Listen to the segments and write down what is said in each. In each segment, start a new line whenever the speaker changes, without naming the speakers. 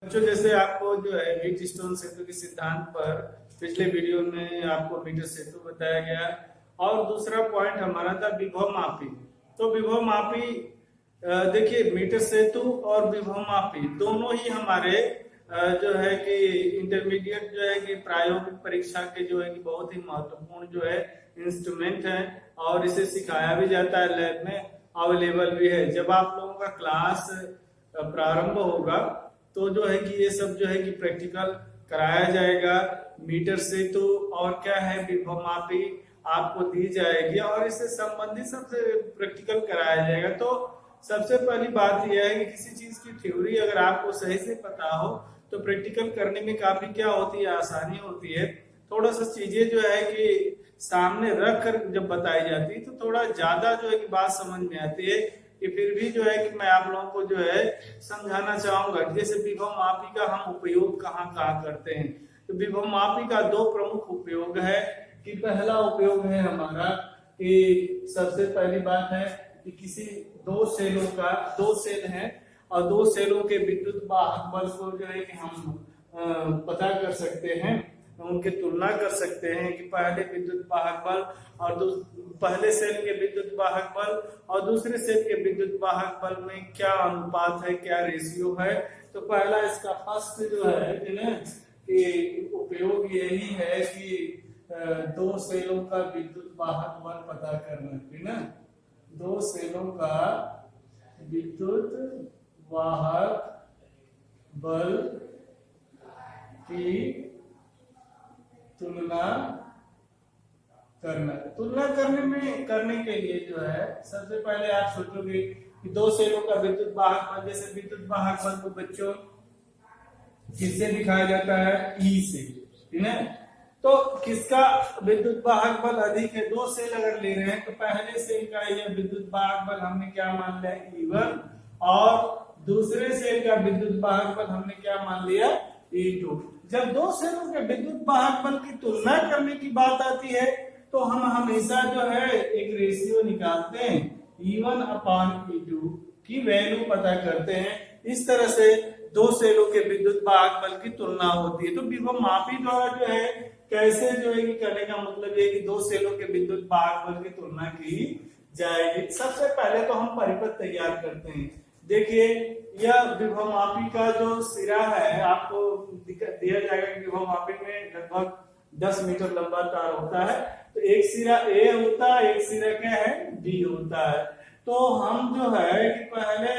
बच्चों, जैसे आपको जो है व्हीटस्टोन सेतु के सिद्धांत पर पिछले वीडियो में आपको मीटर सेतु बताया गया और दूसरा पॉइंट हमारा था विभव मापी। तो विभव मापी देखिए, मीटर सेतु और विभव मापी दोनों ही हमारे जो है कि इंटरमीडिएट जो है कि प्रायोगिक परीक्षा के जो है कि बहुत ही महत्वपूर्ण जो है इंस्ट्रूमेंट है और इसे सिखाया भी जाता है, लैब में अवेलेबल भी है। जब आप लोगों का क्लास प्रारंभ होगा तो जो है कि ये सब जो है कि प्रैक्टिकल कराया जाएगा। मीटर सेतु और क्या है विभव मापी आपको दी जाएगी और इससे संबंधित सबसे प्रैक्टिकल कराया जाएगा। तो सबसे पहली बात यह है कि किसी चीज की थ्योरी अगर आपको सही से पता हो तो प्रैक्टिकल करने में काफी क्या होती है, आसानी होती है। थोड़ा सा चीजें जो है कि सामने रख कर जब बताई जाती है तो थोड़ा ज्यादा जो है कि बात समझ में आती है। कि फिर भी जो है कि मैं आप लोगों को जो है समझाना चाहूंगा, जैसे विभव मापी का हम उपयोग कहाँ कहाँ करते हैं। तो विभव मापी का दो प्रमुख उपयोग है। कि पहला उपयोग है हमारा कि सबसे पहली बात है कि किसी दो सेल है और दो सेलों के विद्युत वाहक बल को जो है कि हम पता कर सकते हैं, उनकी तुलना कर सकते हैं कि पहले विद्युत वाहक बल और पहले सेल के विद्युत वाहक बल और दूसरे सेल के विद्युत वाहक बल में क्या अनुपात है, क्या रेशियो है। तो पहला इसका फर्स्ट जो है कि उपयोग यही है कि दो सेलों का विद्युत वाहक बल पता करना है ना। दो सेलों का विद्युत वाहक बल की तुलना करने के लिए जो है सबसे पहले आप सोचोगे कि दो सेलों का विद्युत वाहक बल, जैसे विद्युत वाहक बल को बच्चों किससे दिखाया जाता है, ई से, ठीक है। तो किसका विद्युत वाहक बल अधिक है, दो सेल अगर ले रहे हैं तो पहले सेल का यह विद्युत वाहक बल हमने क्या मान लिया, E1 और दूसरे सेल का विद्युत वाहक बल हमने क्या मान लिया, E2। जब दो सेलों के विद्युत वाहक बल की तुलना करने की बात आती है तो हम हमेशा जो है एक रेशियो निकालते हैं, E1 अपॉन E2 की वैल्यू पता करते हैं। इस तरह से दो सेलों के विद्युत वाहक बल की तुलना होती है। तो विभव मापी द्वारा जो है कैसे जो है कि करने का मतलब ये कि दो सेलों के विद्युत वाहक बल की तुलना की जाएगी। सबसे पहले तो हम परिपथ तैयार करते हैं। देखिए, यह विभव मापी का जो सिरा है आपको दिया जाएगा। विभव मापी में लगभग 10 मीटर लंबा तार होता है। तो एक सिरा ए होता है, एक सिरा क्या है, बी होता है। तो हम जो है कि पहले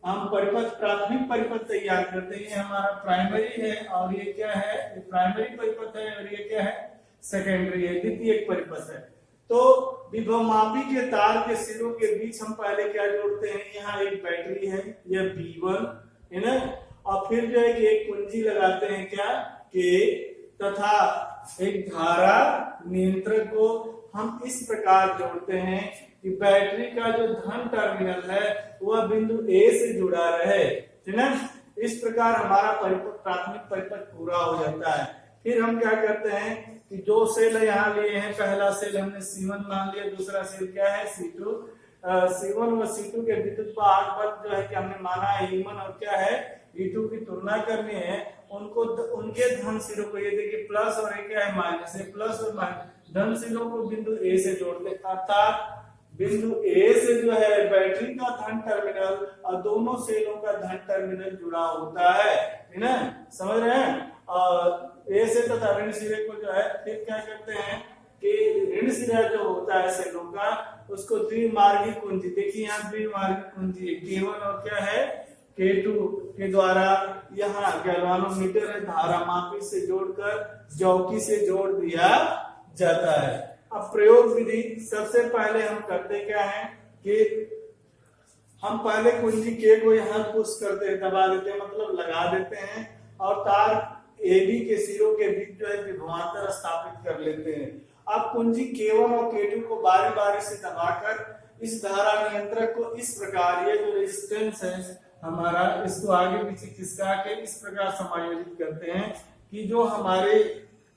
हम प्राथमिक परिपथ तैयार करते हैं। ये हमारा प्राइमरी है और ये क्या है, ये प्राइमरी परिपथ है और ये क्या है, सेकेंडरी है, द्वितीयक परिपथ है। तो विभव मापी के तार के सिरों के बीच हम पहले क्या जोड़ते हैं, यहाँ एक बैटरी है, यह B1 है ना, और फिर जो है कि एक कुंजी लगाते हैं क्या, K, तथा एक धारा नियंत्रक को हम इस प्रकार जोड़ते हैं कि बैटरी का जो धन टर्मिनल है वह बिंदु A से जुड़ा रहे, ठीक है। इस प्रकार हमारा प्राथमिक परिपथ पूरा हो जाता है। फिर हम क्या करते हैं कि जो सेल यहाँ लिए हैं, पहला सेल हमने C1 मान लिया, दूसरा सेल क्या है, C2। C1 और C2 के विद्युत वाहक बल जो है कि हमने माना है E1 और क्या है, E2 की तुलना करनी है। उनको उनके धन सिरों को, ये देखिए प्लस और ये क्या है, माइनस है, प्लस और माइनस धन सिरों को बिंदु A से जोड़ते, अर्थात बिंदु A से जो है बैटरी का धन टर्मिनल और दोनों सेलों का धन टर्मिनल जुड़ा होता है ना, समझ रहे हैं। और A से तथा ऋण सिरे को जो है फिर क्या करते हैं कि ऋण सिरा जो होता है सेलों का उसको द्विमार्गी कुंजी, देखिए यहाँ द्विमार्गी कुंजी K1 और क्या है, K2 के द्वारा यहाँ गैल्वानोमीटर है धारा मापी से जोड़कर जौकी से जोड़ दिया जाता है। अब प्रयोग विधि, सबसे पहले हम करते क्या है कि हम पहले कुंजी K को यहाँ पुश करते हैं, दबा देते हैं, मतलब लगा देते हैं और तार AB के सिरों के बीच जो है विभवांतर स्थापित कर लेते हैं। अब कुंजी K1 और K2 को बारी बारी से दबाकर इस धारा नियंत्रक को इस प्रकार, ये जो रेजिस्टेंस है हमारा, इसको आगे पीछे खिसका के इस प्रकार समायोजित करते हैं कि जो हमारे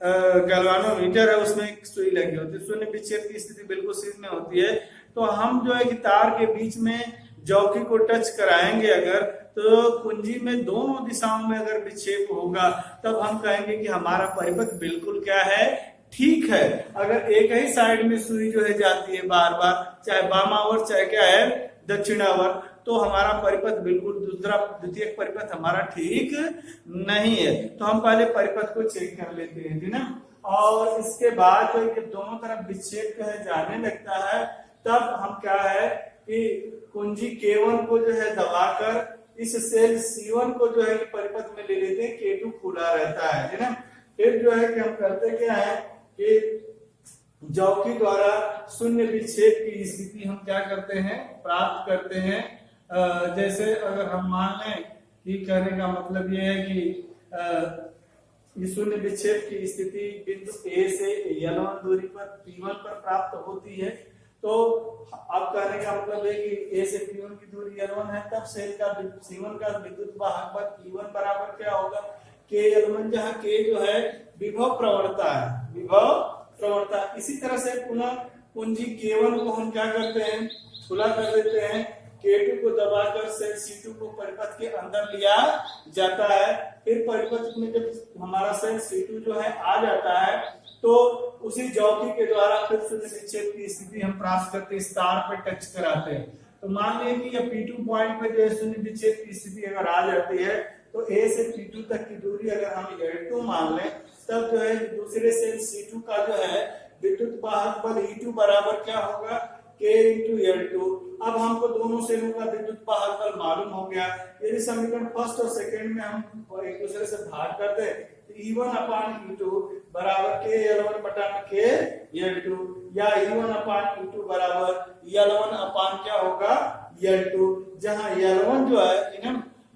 गैल्वानोमीटर है उसमें एक सुई लगी होती है, शून्य विक्षेप की स्थिति बिल्कुल शून्य होती है। तो हम जो है कि तार के बीच में जौकी को टच कराएंगे अगर तो कुंजी में दोनों दिशाओं में अगर विक्षेप होगा तब हम कहेंगे कि हमारा परिपथ बिल्कुल क्या है, ठीक है। अगर एक ही साइड में सुई जो है जाती है बार बार, चाहे बामावर चाहे क्या है दक्षिणावर, तो हमारा परिपथ बिल्कुल द्वितीय परिपथ हमारा ठीक नहीं है। तो हम पहले परिपथ को चेक कर लेते हैं, ना। और इसके बाद तो दोनों तरफ विक्षेप जो है जाने लगता है, तब हम क्या है कि कुंजी K1 को जो है दबाकर इस सेल C1 को जो है परिपथ में ले लेते हैं, K2 खुला रहता है ना। फिर जो है कि हम करते क्या है कि जॉकी द्वारा शून्य विक्षेप की स्थिति हम क्या करते हैं, प्राप्त करते हैं। जैसे अगर हम मान लें कि कहने का मतलब ये है कि शून्य विक्षेप की स्थिति बिंदु A से L1 दूरी पर P1 पर प्राप्त होती है, तो अब कहने का मतलब है कि A से P1 की दूरी L1 है, तब सेल का C1 का विद्युत वाहक बल P1 बराबर क्या होगा, K L1, जहाँ K जो है विभव प्रवणता है, विभव प्रवणता। इसी तरह से पुनः कुंजी K1 को हम क्या करते हैं, खुला कर देते हैं, K2 को दबाकर सेल C2 को परिपथ के अंदर लिया जाता है। फिर परिपथ में जब हमारा सेल C2 जो है आ जाता है, तो उसी जॉकी के द्वारा फिर शून्य विक्षेप की स्थिति हम प्राप्त करते हैं, स्टार पे टच कराते हैं। तो मान लीजिए कि P2 पॉइंट पे जो है शून्य विक्षेप की स्थिति अगर आ जाती है, तो A से P2 तक की दूरी अगर हम L2 मान लें, तब जो है दूसरे सेल C2 का जो है विद्युत वाहक बल E2 बराबर क्या होगा, K into L2। अब हमको दोनों सेलों का विद्युत वाहक बल मालूम हो गया। यदि समीकरण फर्स्ट और सेकंड में हम एक दूसरे से भाग कर दे तो E1 अपान E2 बराबर K L1 बटा K L2, या E1 अपान E2 बराबर L1 अपान क्या होगा, L2, जहां L1 जो है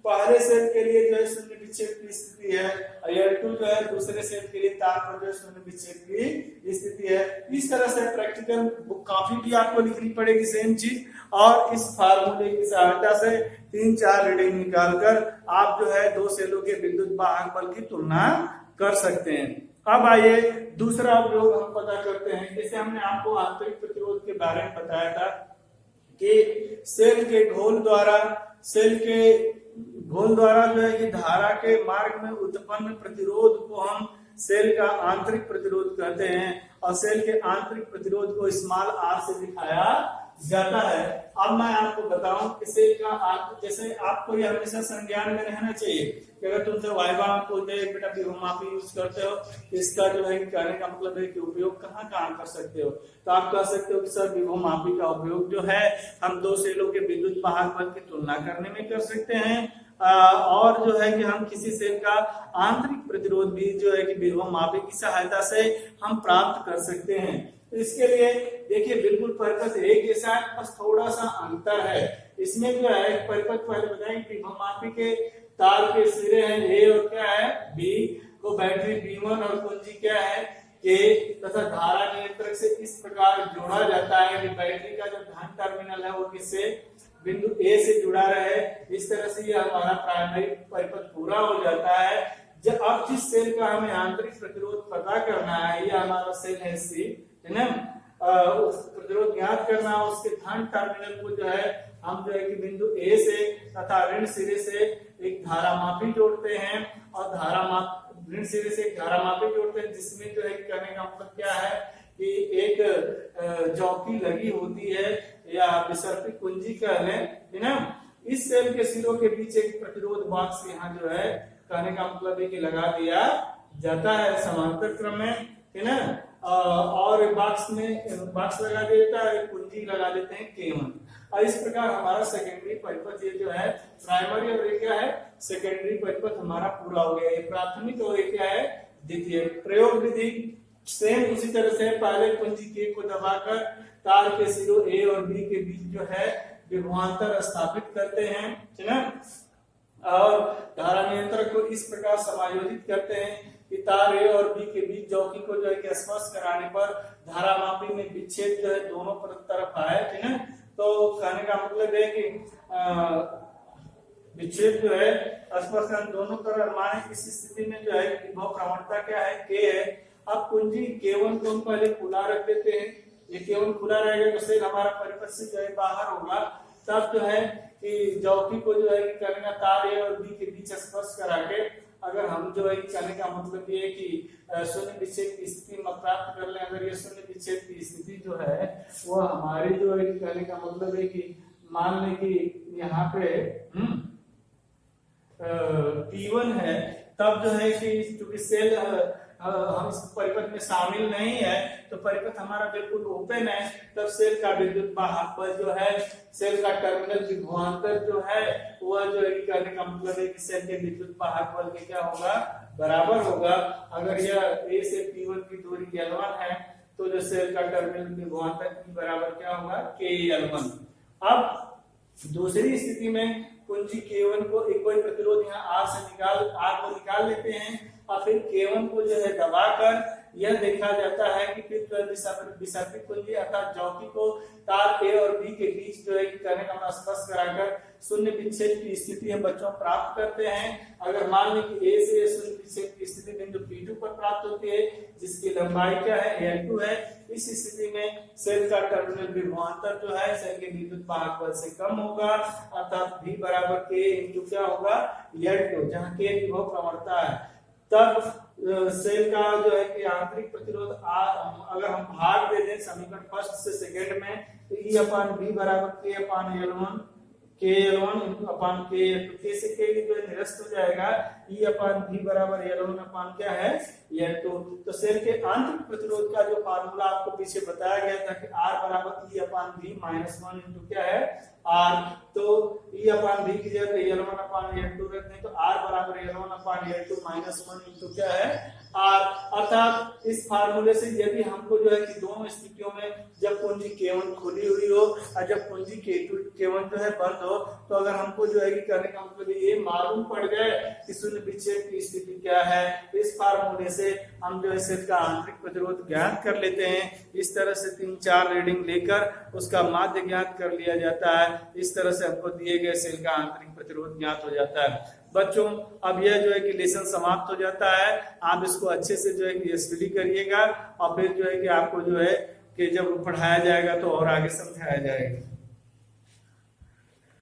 पहले सेल के लिए जो है शून्य विक्षेप की स्थिति है, और L2 जो है दूसरे सेल के लिए तार पर जो है शून्य विक्षेप की स्थिति है। इस तरह से प्रैक्टिकल बुक काफी भी आपको लिखनी पड़ेगी सेम चीज, और इस फार्मूले की सहायता से 3-4 रीडिंग निकालकर आप जो है दो सेलों के विद्युत वाहक बल की तुलना कर सकते हैं। अब आइए दूसरा उपयोग हम पता करते हैं। जैसे हमने आपको आंतरिक प्रतिरोध के बारे में बताया था कि सेल के घोल द्वारा जो है कि धारा के मार्ग में उत्पन्न प्रतिरोध को हम सेल का आंतरिक प्रतिरोध कहते हैं, और सेल के आंतरिक प्रतिरोध को स्मॉल r से दिखाया जाता है। अब मैं आपको बताऊं कि सेल का जैसे आपको ये हमेशा संज्ञान में रहना चाहिए कि अगर तुमसे वाइवा में पूछते हैं बेटा विभवमापी यूज करते हो, इसका जो है कहने का मतलब है कि उपयोग कहाँ कहाँ कर सकते हो, तो आप कह सकते हो कि सर विभवमापी का उपयोग जो है हम दो सेलों के विद्युत वाहक बल की तुलना करने में कर सकते हैं, और जो है कि हम किसी सेल का आंतरिक प्रतिरोध भी जो है कि विभवमापी की सहायता से हम प्राप्त कर सकते हैं। तो इसके लिए देखिए बिल्कुल परिपथ एक जैसा है, बस थोड़ा सा अंतर है। इसमें जो है परिपथ पहले बताएं, विभवमापी के तार के सिरे हैं A और क्या है B, को बैटरी B1 और कुंजी क्या है K, तथा धारा नियंत्रक से इस प्रकार जोड़ा जाता है कि बैटरी का जो धन टर्मिनल है वो किससे, बिंदु A से जुड़ा रहे। इस तरह से ये हमारा प्राइमरी परिपथ पूरा हो जाता है। जब अब जिस सेल का हमें आंतरिक प्रतिरोध पता करना है, ये हमारा सेल है C, है ना, उस प्रतिरोध ज्ञात करना है, उसके धन टर्मिनल को जो है हम जो है कि बिंदु A से तथा ऋण सिरे से एक धारामापी जोड़ते हैं, और ऋण सिरे से एक धारामापी जोड़ते हैं, जिसमें जो है कहने का मतलब क्या है कि एक जॉकी लगी होती है या विसर्पी कुंजी कह लें, है ना। इस सेल के सिरों के बीच एक प्रतिरोध बॉक्स यहाँ जो है कहने का मतलब है कि लगा दिया जाता है समांतर क्रम में, है ना, और बॉक्स लगा दिया जाता है, कुंजी लगा देते हैं K1, और इस प्रकार हमारा सेकेंडरी परिपथ ये जो है प्राइमरी और ये क्या है सेकेंडरी परिपथ हमारा पूरा हो गया। ये प्राथमिक और ये क्या है द्वितीय। प्रयोग विधि सेम उसी तरह से, पहले कुंजी K को दबाकर तार के सिरों A और B के बीच जो है विभवांतर स्थापित करते हैं, है ना, और धारा नियंत्रक को इस प्रकार समायोजित करते हैं कि तार A और B के बीच जॉकी को जो है कि स्पर्श कराने पर धारामापी में विच्छेद जो है दोनों तरफ आए, है ना। तो कहने का मतलब है कि विच्छेद जो है स्पर्श दोनों तरफ माने, इस स्थिति में जो है विभव प्रवणता क्या है K है। अब कुंजी K1 को हम पहले खुला रख देते हैं, ये K1 खुला रहेगा तो सेल हमारा परिपथ से जो है बाहर होगा, तब जो है कि जौकी को जो है कि करेंगे तार ए और बी के बीच स्पर्श करा के अगर हम जो है कहने का मतलब ये है कि शून्य विच्छेद की स्थिति में प्राप्त कर लें। अगर ये शून्य विच्छेद की स्थिति जो है वो हमारी जो है कहने का मतलब है कि मान लें कि यहाँ पे P1 है, तब जो है कि चूंकि सेल हम इस परिपथ में शामिल नहीं है तो परिपथ हमारा बिल्कुल ओपन है, तब सेल का विद्युत वाहक बल जो है, सेल का टर्मिनल विभवांतर जो है वह जो है कहने का मतलब है कि सेल के विद्युत वाहक बल के क्या होगा, बराबर होगा। अगर यह A से P1 की दूरी L1 है तो जो सेल का टर्मिनल विभवांतर की बराबर क्या होगा, KL1। अब दूसरी स्थिति में कुंजी K1 को एक कोई प्रतिरोध यहाँ R को निकाल लेते हैं और फिर K1 को जो है दबाकर यह देखा जाता है कि फिर विसर्पित कुंजी अर्थात जौकी को तार A और B के बीच जो है करने का स्पर्श कराकर शून्य विच्छेद की स्थिति हम बच्चों प्राप्त करते हैं। अगर मान लें कि A से शून्य विच्छेद की स्थिति बिंदु P2 पर प्राप्त होती है जिसकी लंबाई क्या है, L2 है। इस स्थिति में सेल का टर्मिनल विभवांतर जो है सेल के विद्युत वाहक बल से कम होगा अर्थात V बराबर K इंटू क्या होगा, L2, जहाँ K विभव प्रवणता है। तब सेल का जो है कि आंतरिक प्रतिरोध अगर हम भाग दे दें समीकरण फर्स्ट से सेकंड में तो E अपान B बराबर K अपान L1 अपान K से K जो है निरस्त हो जाएगा। E अपान B बराबर L1 अपान क्या है, L2। तो सेल के आंतरिक प्रतिरोध का जो फार्मूला आपको पीछे बताया गया था कि R बराबर E अपान B माइनस 1 इंटू क्या है, R। तो E अपान B की जगह L1 अपान L2 रख दें तो R बराबर L1 अपान L2 माइनस 1 इंटू क्या है, R। अर्थात इस फार्मूले से यदि हमको जो है कि दोनों स्थितियों में जब कुंजी K1 खुली हुई हो और जब कुंजी K1 जो है बंद हो तो अगर हमको जो है कि करने का मतलब ये मालूम पड़ जाए कि शून्य विच्छेद की स्थिति क्या है, इस फार्मूले से हम जो है सेल का आंतरिक प्रतिरोध ज्ञात कर लेते हैं। इस तरह से 3-4 रीडिंग लेकर उसका माध्य ज्ञात कर लिया जाता है। इस तरह से हमको दिए गए सेल का आंतरिक प्रतिरोध ज्ञात हो जाता है। बच्चों अब यह जो है कि लेसन समाप्त हो जाता है। आप इसको अच्छे से जो है कि स्टडी करिएगा और फिर जो है कि आपको जो है कि जब पढ़ाया जाएगा तो और आगे समझाया जाएगा।